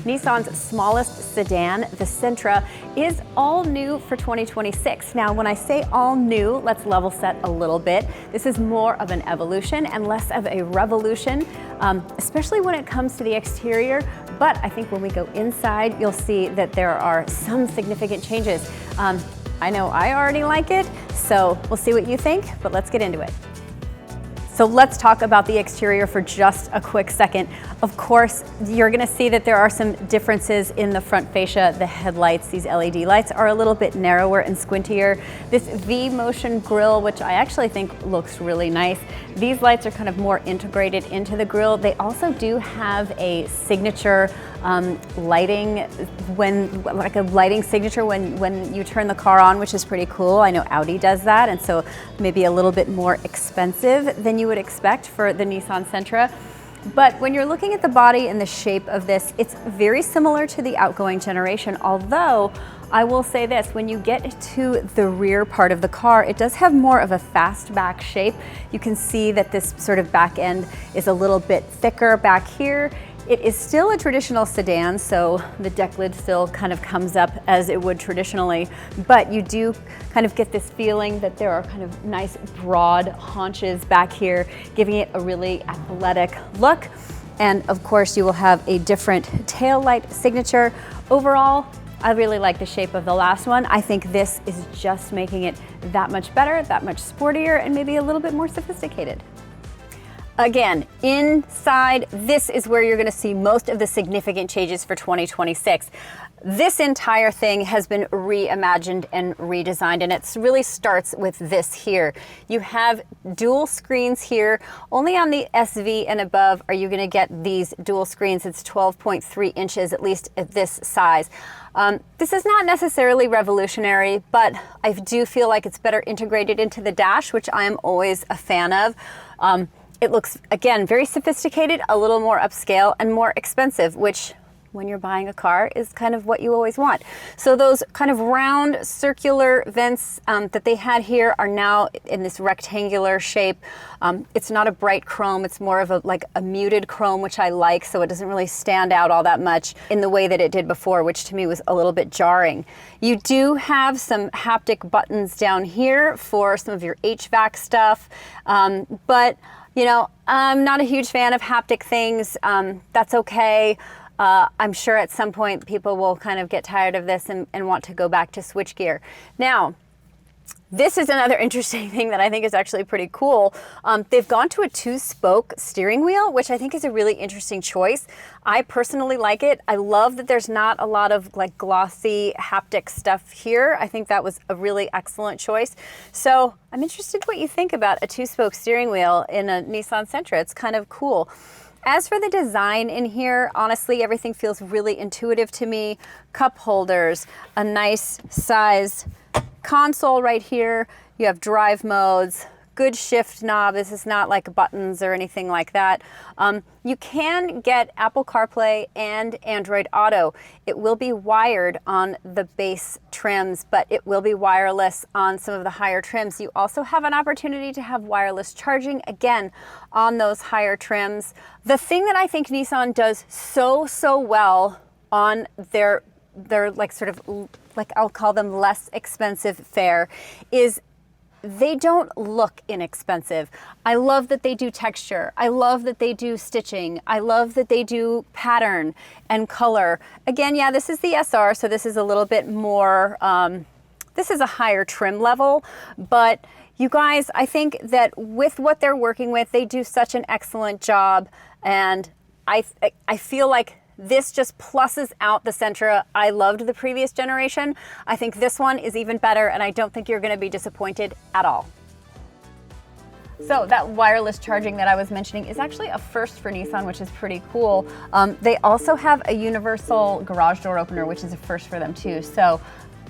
Nissan's smallest sedan, the Sentra, is all new for 2026. Now, when I say all new, let's level set a little bit. This is more of an evolution and less of a revolution, especially when it comes to the exterior. But I think when we go inside, you'll see that there are some significant changes. I know I already like it, so we'll see what you think, but let's get into it. So let's talk about the exterior for just a quick second. Of course, you're gonna see that there are some differences in the front fascia. The headlights, these LED lights, are a little bit narrower and squintier. This V-motion grille, which I actually think looks really nice. These lights are kind of more integrated into the grille. They also do have a signature lighting, like a lighting signature when you turn the car on, which is pretty cool. I know Audi does that, and so maybe a little bit more expensive than you would expect for the Nissan Sentra. But when you're looking at the body and the shape of this, it's very similar to the outgoing generation, although I will say this, when you get to the rear part of the car, it does have more of a fastback shape. You can see that this sort of back end is a little bit thicker back here. It is still a traditional sedan, so the deck lid still kind of comes up as it would traditionally, but you do kind of get this feeling that there are kind of nice broad haunches back here, giving it a really athletic look. And of course, you will have a different tail light signature. Overall, I really like the shape of the last one. I think this is just making it that much better, that much sportier, and maybe a little bit more sophisticated. Again, inside, this is where you're gonna see most of the significant changes for 2026. This entire thing has been reimagined and redesigned, and it really starts with this here. You have dual screens here. Only on the SV and above are you gonna get these dual screens. It's 12.3 inches, at least at this size. This is not necessarily revolutionary, but I do feel like it's better integrated into the dash, which I am always a fan of. It looks, again, very sophisticated, a little more upscale and more expensive, which when you're buying a car is kind of what you always want. So those kind of round circular vents that they had here are now in this rectangular shape. It's not a bright chrome, it's more of like a muted chrome, which I like, so it doesn't really stand out all that much in the way that it did before, which to me was a little bit jarring. You do have some haptic buttons down here for some of your HVAC stuff, but you know, I'm not a huge fan of haptic things. That's okay. I'm sure at some point people will kind of get tired of this and want to go back to switchgear. Now, this is another interesting thing that I think is actually pretty cool. They've gone to a 2-spoke steering wheel, which I think is a really interesting choice. I personally like it. I love that there's not a lot of like glossy haptic stuff here. I think that was a really excellent choice. So I'm interested what you think about a 2-spoke steering wheel in a Nissan Sentra. It's kind of cool. As for the design in here, honestly, everything feels really intuitive to me. Cup holders, a nice size console right here. You have drive modes, good shift knob. This is not like buttons or anything like that. You can get Apple CarPlay and Android Auto. It will be wired on the base trims, but it will be wireless on some of the higher trims. You also have an opportunity to have wireless charging, again, on those higher trims. The thing that I think Nissan does so well on their like sort of, like I'll call them less expensive fare, is they don't look inexpensive. I love that they do texture. I love that they do stitching. I love that they do pattern and color. Again, yeah, this is the SR, so this is a little bit more, this is a higher trim level, but you guys, I think that with what they're working with, they do such an excellent job, and I feel like this just pluses out the Sentra. I loved the previous generation. I think this one is even better, and I don't think you're gonna be disappointed at all. So that wireless charging that I was mentioning is actually a first for Nissan, which is pretty cool. They also have a universal garage door opener, which is a first for them too. So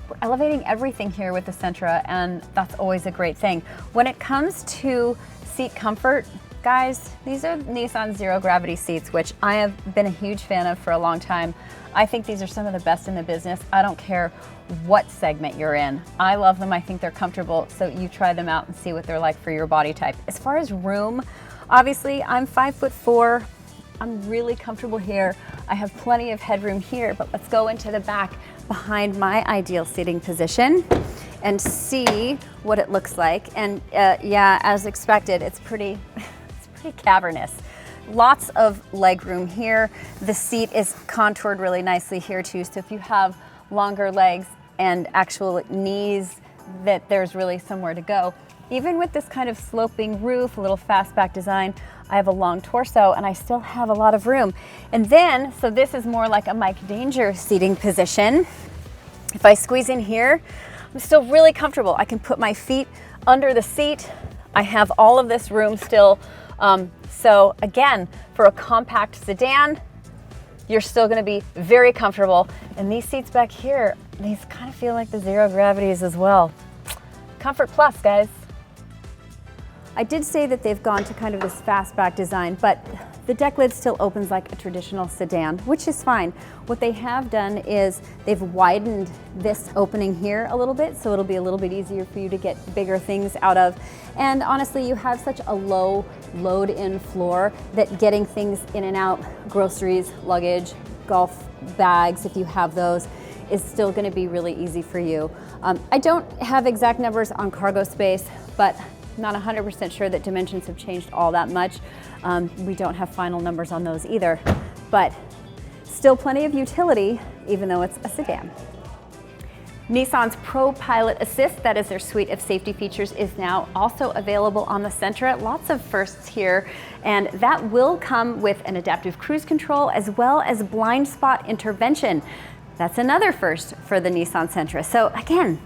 we're elevating everything here with the Sentra, and that's always a great thing. When it comes to seat comfort, guys, these are Nissan Zero Gravity seats, which I have been a huge fan of for a long time. I think these are some of the best in the business. I don't care what segment you're in. I love them. I think they're comfortable. So you try them out and see what they're like for your body type. As far as room, obviously I'm 5'4". I'm really comfortable here. I have plenty of headroom here, but let's go into the back behind my ideal seating position and see what it looks like. And yeah, as expected, it's pretty cavernous. Lots of leg room here. The seat is contoured really nicely here too. So if you have longer legs and actual knees, that there's really somewhere to go. Even with this kind of sloping roof, a little fastback design, I have a long torso and I still have a lot of room. And then, so this is more like a Mike Danger seating position. If I squeeze in here, I'm still really comfortable. I can put my feet under the seat. I have all of this room still. So again, for a compact sedan, you're still gonna be very comfortable. And these seats back here, these kind of feel like the zero gravities as well. Comfort plus, guys. I did say that they've gone to kind of this fastback design, but the deck lid still opens like a traditional sedan, which is fine. What they have done is they've widened this opening here a little bit, so it'll be a little bit easier for you to get bigger things out of. And honestly, you have such a low load-in floor that getting things in and out, groceries, luggage, golf bags, if you have those, is still gonna be really easy for you. I don't have exact numbers on cargo space, but not 100% sure that dimensions have changed all that much. We don't have final numbers on those either, but still plenty of utility, even though it's a sedan. Nissan's Pro Pilot Assist, that is their suite of safety features, is now also available on the Sentra. Lots of firsts here, and that will come with an adaptive cruise control as well as blind spot intervention. That's another first for the Nissan Sentra. So again,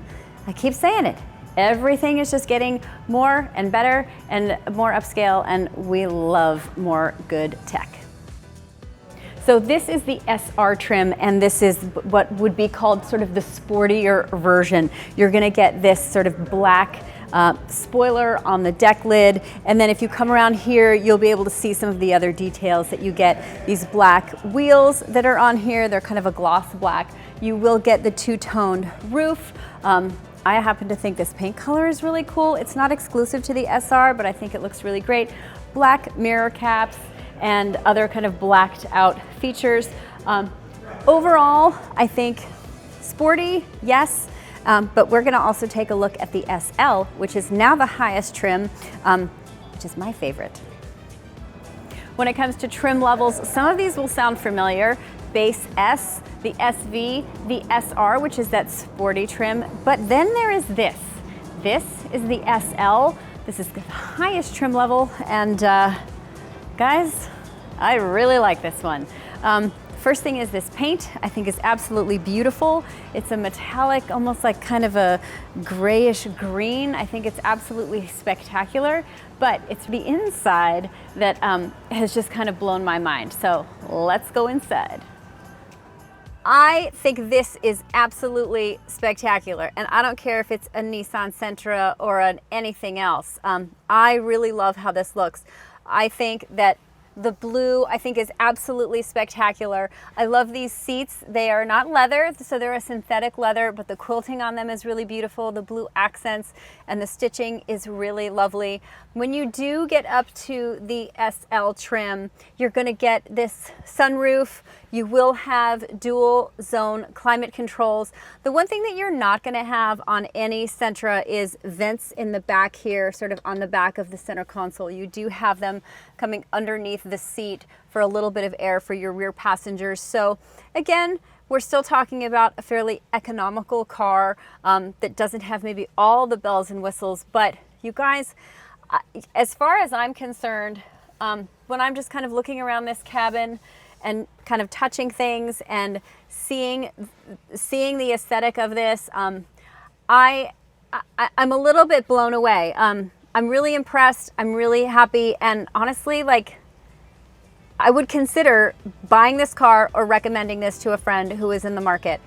I keep saying it, everything is just getting more and better and more upscale, and we love more good tech. So this is the SR trim, and this is what would be called sort of the sportier version. You're gonna get this sort of black spoiler on the deck lid, and then if you come around here, you'll be able to see some of the other details that you get. These black wheels that are on here, they're kind of a gloss black. You will get the two-toned roof. I happen to think this paint color is really cool. It's not exclusive to the SR, but I think it looks really great. Black mirror caps and other kind of blacked out features. Overall, I think sporty, yes, but we're gonna also take a look at the SL, which is now the highest trim, which is my favorite. When it comes to trim levels, some of these will sound familiar. Base S, the SV, the SR, which is that sporty trim, but then there is this. This is the SL. This is the highest trim level, and guys, I really like this one. First thing is this paint, I think is absolutely beautiful. It's a metallic, almost like kind of a grayish green. I think it's absolutely spectacular, but it's the inside that has just kind of blown my mind. So let's go inside. I think this is absolutely spectacular, and I don't care if it's a Nissan Sentra or an anything else. I really love how this looks. I think that the blue, I think, is absolutely spectacular. I love these seats. They are not leather, so they're a synthetic leather, but the quilting on them is really beautiful. The blue accents and the stitching is really lovely. When you do get up to the SL trim, you're gonna get this sunroof. You will have dual zone climate controls. The one thing that you're not gonna have on any Sentra is vents in the back here, sort of on the back of the center console. You do have them coming underneath the seat for a little bit of air for your rear passengers. So again, we're still talking about a fairly economical car that doesn't have maybe all the bells and whistles, but you guys, as far as I'm concerned, when I'm just kind of looking around this cabin and kind of touching things and seeing the aesthetic of this, I'm a little bit blown away. I'm really impressed. I'm really happy, and honestly, like, I would consider buying this car or recommending this to a friend who is in the market.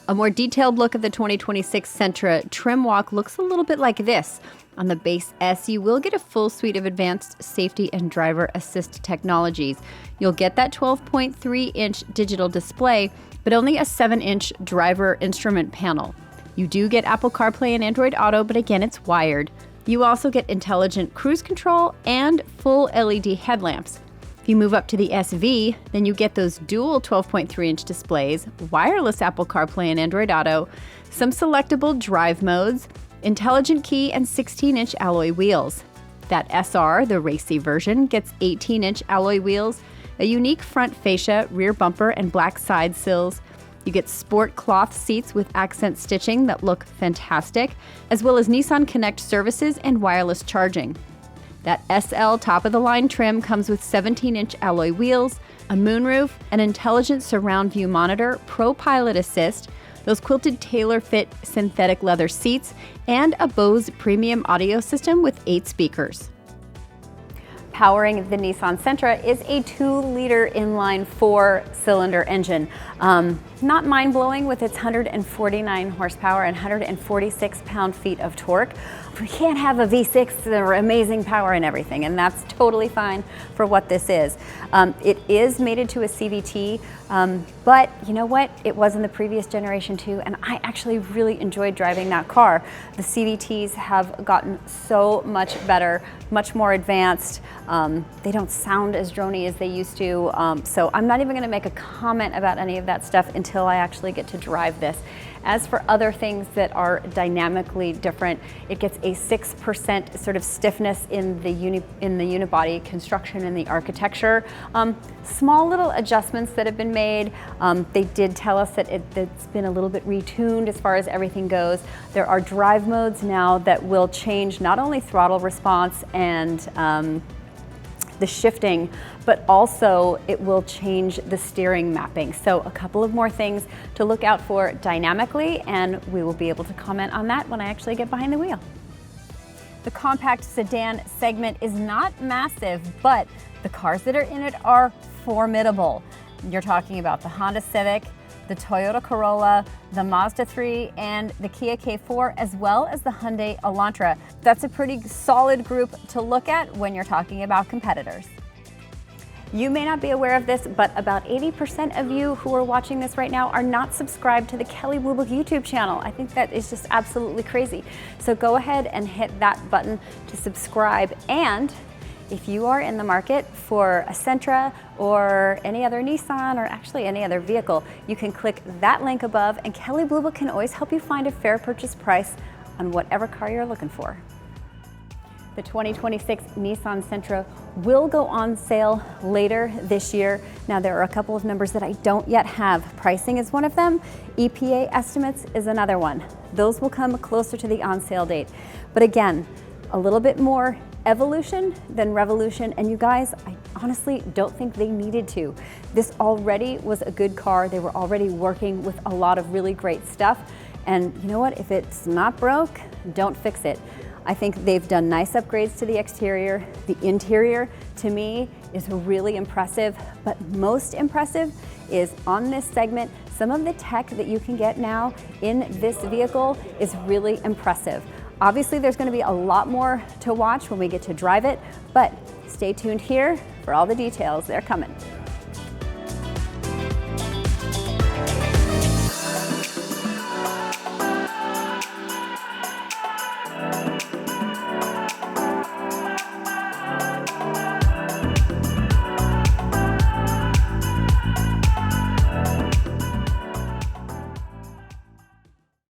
A more detailed look at the 2026 Sentra trim walk looks a little bit like this. On the base S, you will get a full suite of advanced safety and driver assist technologies. You'll get that 12.3-inch digital display, but only a 7-inch driver instrument panel. You do get Apple CarPlay and Android Auto, but again, it's wired. You also get intelligent cruise control and full LED headlamps. If you move up to the SV, then you get those dual 12.3-inch displays, wireless Apple CarPlay and Android Auto, some selectable drive modes, intelligent key, and 16-inch alloy wheels. That SR, the racy version, gets 18-inch alloy wheels, a unique front fascia, rear bumper, and black side sills. You get sport cloth seats with accent stitching that look fantastic, as well as Nissan Connect services and wireless charging. That SL top-of-the-line trim comes with 17-inch alloy wheels, a moonroof, an intelligent surround view monitor, Pro Pilot Assist, those quilted tailor-fit synthetic leather seats, and a Bose premium audio system with 8 speakers. Powering the Nissan Sentra is a 2-liter inline 4-cylinder engine. Not mind-blowing with its 149 horsepower and 146 pound-feet of torque. We can't have a V6 or amazing power and everything, and that's totally fine for what this is. It is mated to a CVT, but you know what? It was in the previous generation too, and I actually really enjoyed driving that car. The CVTs have gotten so much better, much more advanced. They don't sound as drony as they used to, so I'm not even going to make a comment about any of that stuff until I actually get to drive this. As for other things that are dynamically different, it gets a 6% sort of stiffness in the unibody construction and the architecture. Small little adjustments that have been made. They did tell us that it's been a little bit retuned as far as everything goes. There are drive modes now that will change not only throttle response and the shifting, but also it will change the steering mapping. So a couple of more things to look out for dynamically, and we will be able to comment on that when I actually get behind the wheel. The compact sedan segment is not massive, but the cars that are in it are formidable. You're talking about the Honda Civic, the Toyota Corolla, the Mazda 3, and the Kia K4, as well as the Hyundai Elantra. That's a pretty solid group to look at when you're talking about competitors. You may not be aware of this, but about 80% of you who are watching this right now are not subscribed to the Kelley Blue Book YouTube channel. I think that is just absolutely crazy. So go ahead and hit that button to subscribe, and if you are in the market for a Sentra or any other Nissan or actually any other vehicle, you can click that link above, and Kelley Blue Book can always help you find a fair purchase price on whatever car you're looking for. The 2026 Nissan Sentra will go on sale later this year. Now, there are a couple of numbers that I don't yet have. Pricing is one of them. EPA estimates is another one. Those will come closer to the on sale date. But again, a little bit more evolution than revolution, and you guys, I honestly don't think they needed to. This already was a good car. They were already working with a lot of really great stuff, and you know what? If it's not broke, don't fix it. I think they've done nice upgrades to the exterior. The interior, to me, is really impressive, but most impressive is on this segment, some of the tech that you can get now in this vehicle is really impressive. Obviously, there's going to be a lot more to watch when we get to drive it, but stay tuned here for all the details. They're coming.